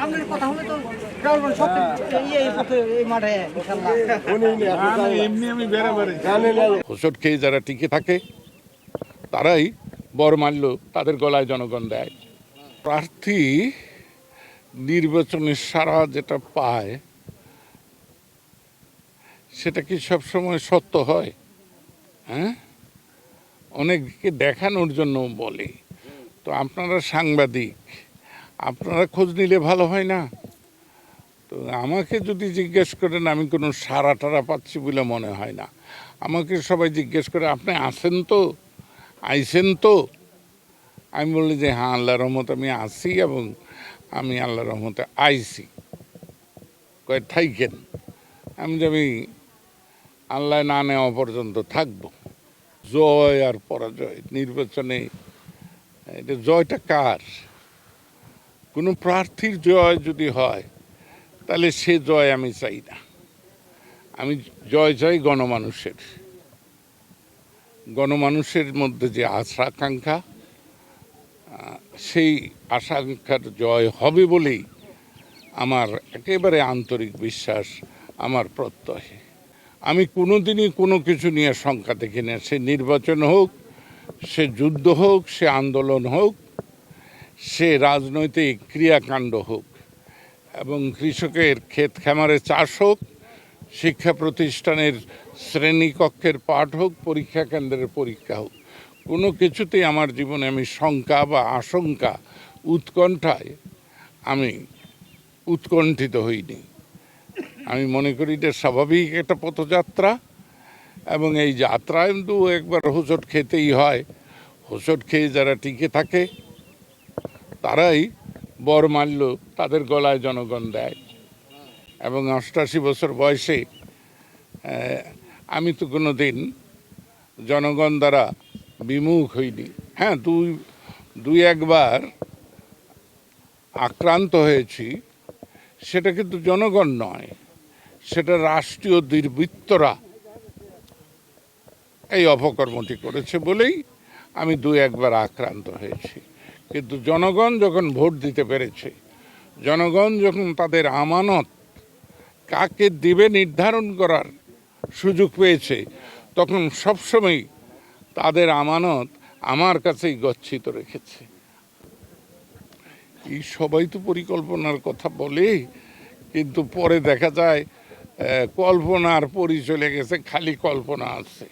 আপনার কথা হলে তো সব এই মাঠে হোঁচট খেয়ে যারা টিকে থাকে তারাই বরমাল্য তাদের গলায় জনগণ দেয়। প্রার্থী নির্বাচনের সারা যেটা পায় সেটা কি সবসময় সত্য হয়? হ্যাঁ, অনেককে দেখানোর জন্য বলে। তো আপনারা সাংবাদিক, আপনারা খোঁজ নিলে ভালো হয় না? তো আমাকে যদি জিজ্ঞেস করেন, আমি কোনো সারা টারা পাচ্ছি বলে মনে হয় না। আমাকে সবাই জিজ্ঞেস করে, আপনি আছেন তো, আইছেন তো? আমি বলি যে হ্যাঁ, আল্লাহর রহমতে আমি আছি এবং আমি আল্লাহর রহমতে আইছি। কয়ে থাইকেন। আমি যে আমি আল্লাহ না নেওয়া পর্যন্ত থাকবো। জয় আর পরাজয় নির্বাচনে, এটা জয়টা কার? কোনো প্রার্থীর জয় যদি হয় তাহলে সে জয় আমি চাই না। আমি জয় চাই গণমানুষের। গণমানুষের মধ্যে যে আশা আকাঙ্ক্ষা, সেই আশা আকাঙ্ক্ষার জয় হবে বলেই আমার একেবারে আন্তরিক বিশ্বাস, আমার প্রত্যয়। আমি কোনোদিনই কোনো কিছু নিয়ে শঙ্কা দেখি না। সে নির্বাচন হোক, সে যুদ্ধ হোক, সে আন্দোলন হোক, সে রাজনৈতিক ক্রিয়াকাণ্ড হোক, এবং কৃষকের ক্ষেত খামারে চাষ হোক, শিক্ষা প্রতিষ্ঠানের শ্রেণীকক্ষের পাঠ হোক, পরীক্ষা কেন্দ্রের পরীক্ষা হোক, কোনো কিছুতেই আমার জীবনে আমি শঙ্কা বা আশঙ্কা, উৎকণ্ঠায় আমি উৎকণ্ঠিত হইনি। আমি মনে করি এটা স্বাভাবিক একটা পথযাত্রা, এবং এই যাত্রায় কিন্তু একবার হোঁচট খেতেই হয়। হোঁচট খেয়ে যারা টিকে থাকে তারাই বরমাল্য তাদের গলায় জনগণ দেয়। এবং ৮৮ বছর বয়সে আমি তো কোনো দিন জনগণ দ্বারা বিমুখ হইনি। হ্যাঁ, দুই একবার আক্রান্ত হয়েছি, সেটা কিন্তু জনগণ নয়, সেটা রাষ্ট্রীয় দুর্বৃত্তরা এই অপকর্মটি করেছে বলেই আমি দুই একবার আক্রান্ত হয়েছি। কিন্তু জনগণ যখন ভোট দিতে পেরেছে, জনগণ যখন তাদের আমানত কাকে দিবে নির্ধারণ করার সুযোগ পেয়েছে, তখন সবসময় তাদের আমানত আমার কাছেই গচ্ছিত রেখেছে। এই সবাই তো পরিকল্পনার কথা বলে, কিন্তু পরে দেখা যায় কল্পনার পরি চলে গেছে, খালি কল্পনা আছে।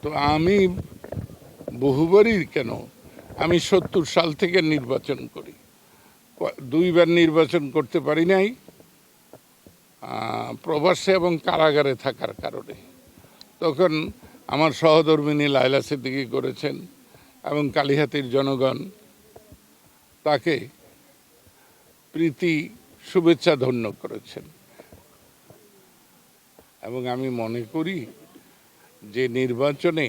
তো আমি বহুবারই কেন, আমি ৭০ সাল থেকে নির্বাচন করি, দুইবার নির্বাচন করতে পারি নাই প্রবাসে এবং কারাগারে থাকার কারণে। তখন আমার সহধর্মিনী লায়লা সিদ্দিকী করেছেন এবং কালিহাতীর জনগণ তাকে প্রীতি শুভেচ্ছা ধন্য করেছেন। এবং আমি মনে করি যে নির্বাচনে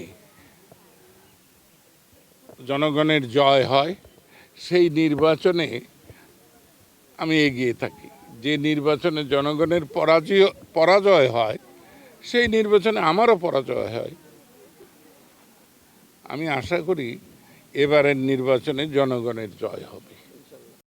জনগণের জয় হয়, সেই নির্বাচনে আমি এগিয়ে থাকি। যে নির্বাচনে জনগণের পরাজয় হয়, সেই নির্বাচনে আমারও পরাজয় হয়। আমি আশা করি এবারের নির্বাচনে জনগণের জয় হবে।